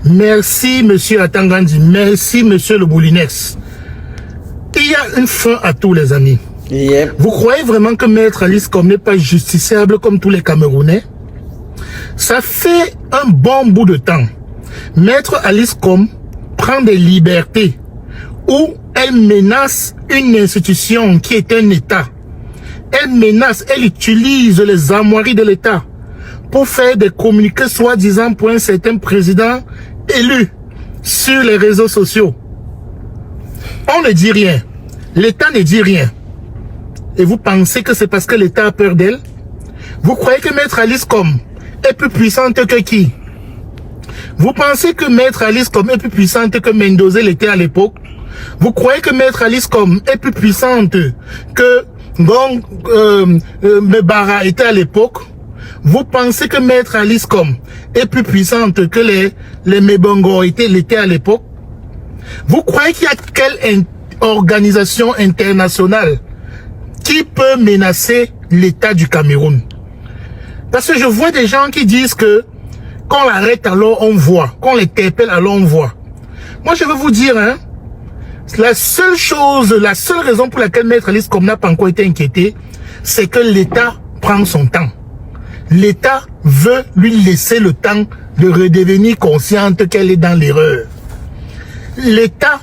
Merci, monsieur Atangandi. Merci, monsieur le Moulinex. Il y a une fin à tous, les amis. Yep. Vous croyez vraiment que Maître Alice Kom n'est pas justiciable comme tous les Camerounais? Ça fait un bon bout de temps. Maître Alice Kom prend des libertés où elle menace une institution qui est un État. Elle menace, elle utilise les armoiries de l'État pour faire des communiqués soi-disant pour un certain président élu sur les réseaux sociaux. On ne dit rien. L'État ne dit rien. Et vous pensez que c'est parce que l'État a peur d'elle? Vous croyez que Maître Alice Kom est plus puissante que qui? Vous pensez que Maître Alice Kom est plus puissante que Mendoza l'était à l'époque? Vous croyez que Maître Alice Kom est plus puissante que Gong Mebara était à l'époque? Vous pensez que Maître Alice Kom est plus puissante que les Mebongo l'étaient à l'époque? Vous croyez qu'il y a quelle organisation internationale qui peut menacer l'État du Cameroun? Parce que je vois des gens qui disent que quand on l'arrête alors on voit, quand on l'interpelle alors on voit. Moi je veux vous dire, hein, la seule raison pour laquelle Maître Alice Kom n'a pas encore été inquiété, c'est que l'État prend son temps. L'État veut lui laisser le temps de redevenir consciente qu'elle est dans l'erreur. L'État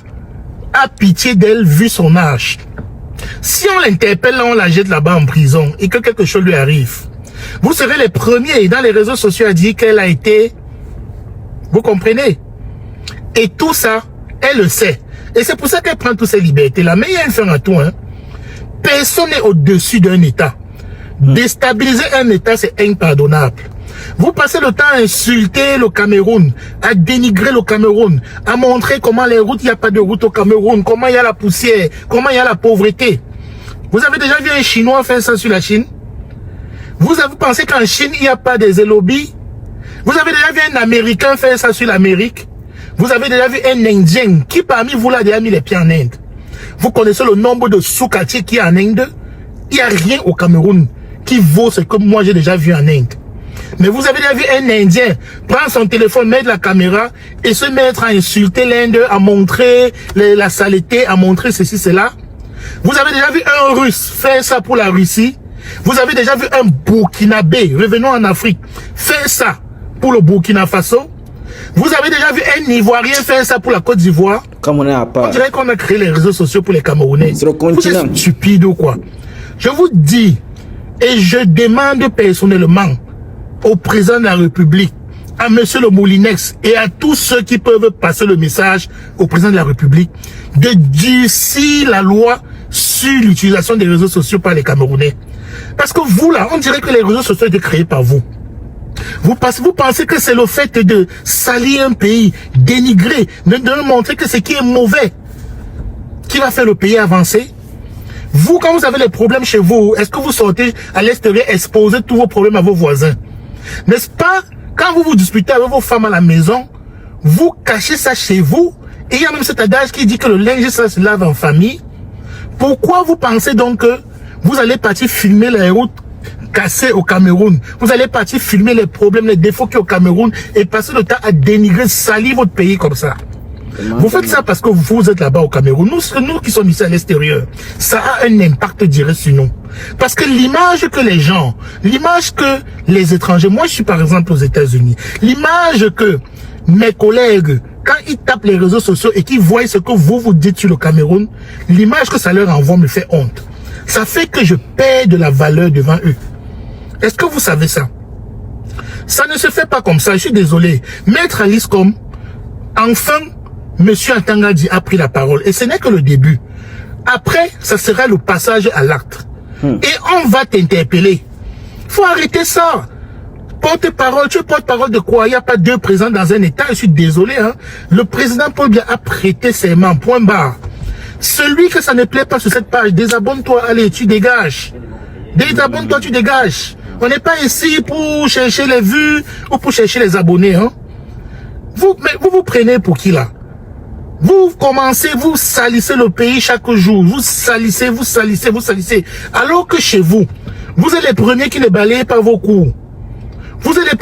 a pitié d'elle vu son âge. Si on l'interpelle, on la jette là-bas en prison et que quelque chose lui arrive, vous serez les premiers dans les réseaux sociaux à dire qu'elle a été... Vous comprenez? Et tout ça, elle le sait. Et c'est pour ça qu'elle prend toutes ces libertés-là. Mais il y a une fin à tout. Hein. Personne n'est au-dessus d'un État. Déstabiliser un État, c'est impardonnable. Vous passez le temps à insulter le Cameroun, à dénigrer le Cameroun, à montrer comment les routes, il n'y a pas de route au Cameroun, comment il y a la poussière, comment il y a la pauvreté. Vous avez déjà vu un Chinois faire ça sur la Chine? Vous pensez qu'en Chine, il n'y a pas des lobbies? Vous avez déjà vu un Américain faire ça sur l'Amérique? Vous avez déjà vu un Indien qui parmi vous l'a déjà mis les pieds en Inde? Vous connaissez le nombre de sous-quartiers qu'il y a en Inde? Il n'y a rien au Cameroun qui vaut ce que moi j'ai déjà vu en Inde. Mais vous avez déjà vu un Indien prendre son téléphone, mettre la caméra et se mettre à insulter l'Inde, à montrer la saleté, à montrer ceci, cela? Vous avez déjà vu un Russe faire ça pour la Russie? Vous avez déjà vu un Burkinabé, revenons en Afrique, faire ça pour le Burkina Faso? Vous avez déjà vu un Ivoirien faire ça pour la Côte d'Ivoire? Comme on est à part. On dirait qu'on a créé les réseaux sociaux pour les Camerounais. C'est le continent. Vous êtes stupide ou quoi? Je vous dis, et je demande personnellement au président de la République, à monsieur le Moulinex et à tous ceux qui peuvent passer le message au président de la République de durcir la loi sur l'utilisation des réseaux sociaux par les Camerounais. Parce que vous là, on dirait que les réseaux sociaux étaient créés par vous. Vous pensez que c'est le fait de salir un pays, dénigrer, de montrer que ce qui est mauvais qui va faire le pays avancer? Vous, quand vous avez les problèmes chez vous, est-ce que vous sortez à l'extérieur exposer tous vos problèmes à vos voisins? N'est-ce pas? Quand vous vous disputez avec vos femmes à la maison, vous cachez ça chez vous. Et il y a même cet adage qui dit que le linge, ça se lave en famille. Pourquoi vous pensez donc que vous allez partir filmer les routes cassées au Cameroun? Vous allez partir filmer les problèmes, les défauts qu'il y a au Cameroun et passer le temps à dénigrer, salir votre pays comme ça? Vous faites ça parce que vous êtes là-bas au Cameroun. Nous qui sommes ici à l'extérieur, ça a un impact direct sur nous. Parce que l'image que les gens, l'image que les étrangers, moi je suis par exemple aux États-Unis, l'image que mes collègues, quand ils tapent les réseaux sociaux et qu'ils voient ce que vous dites sur le Cameroun, l'image que ça leur envoie me fait honte. Ça fait que je perds de la valeur devant eux. Est-ce que vous savez ça? Ça ne se fait pas comme ça, je suis désolé. Maître Alice Kom, enfin, monsieur Atangandi a pris la parole. Et ce n'est que le début. Après, ça sera le passage à l'acte. Et on va t'interpeller. Faut arrêter ça. Porte-parole, tu es porte-parole de quoi? Il n'y a pas deux présidents dans un État. Je suis désolé. Hein. Le président Paul Biya a prêté serment. Point barre. Celui que ça ne plaît pas sur cette page, désabonne-toi. Allez, tu dégages. Désabonne-toi, tu dégages. On n'est pas ici pour chercher les vues ou pour chercher les abonnés. Hein. Vous prenez pour qui là? Vous commencez, vous salissez le pays chaque jour. Vous salissez, vous salissez, vous salissez. Alors que chez vous, vous êtes les premiers qui ne balayez pas vos coups. Vous êtes les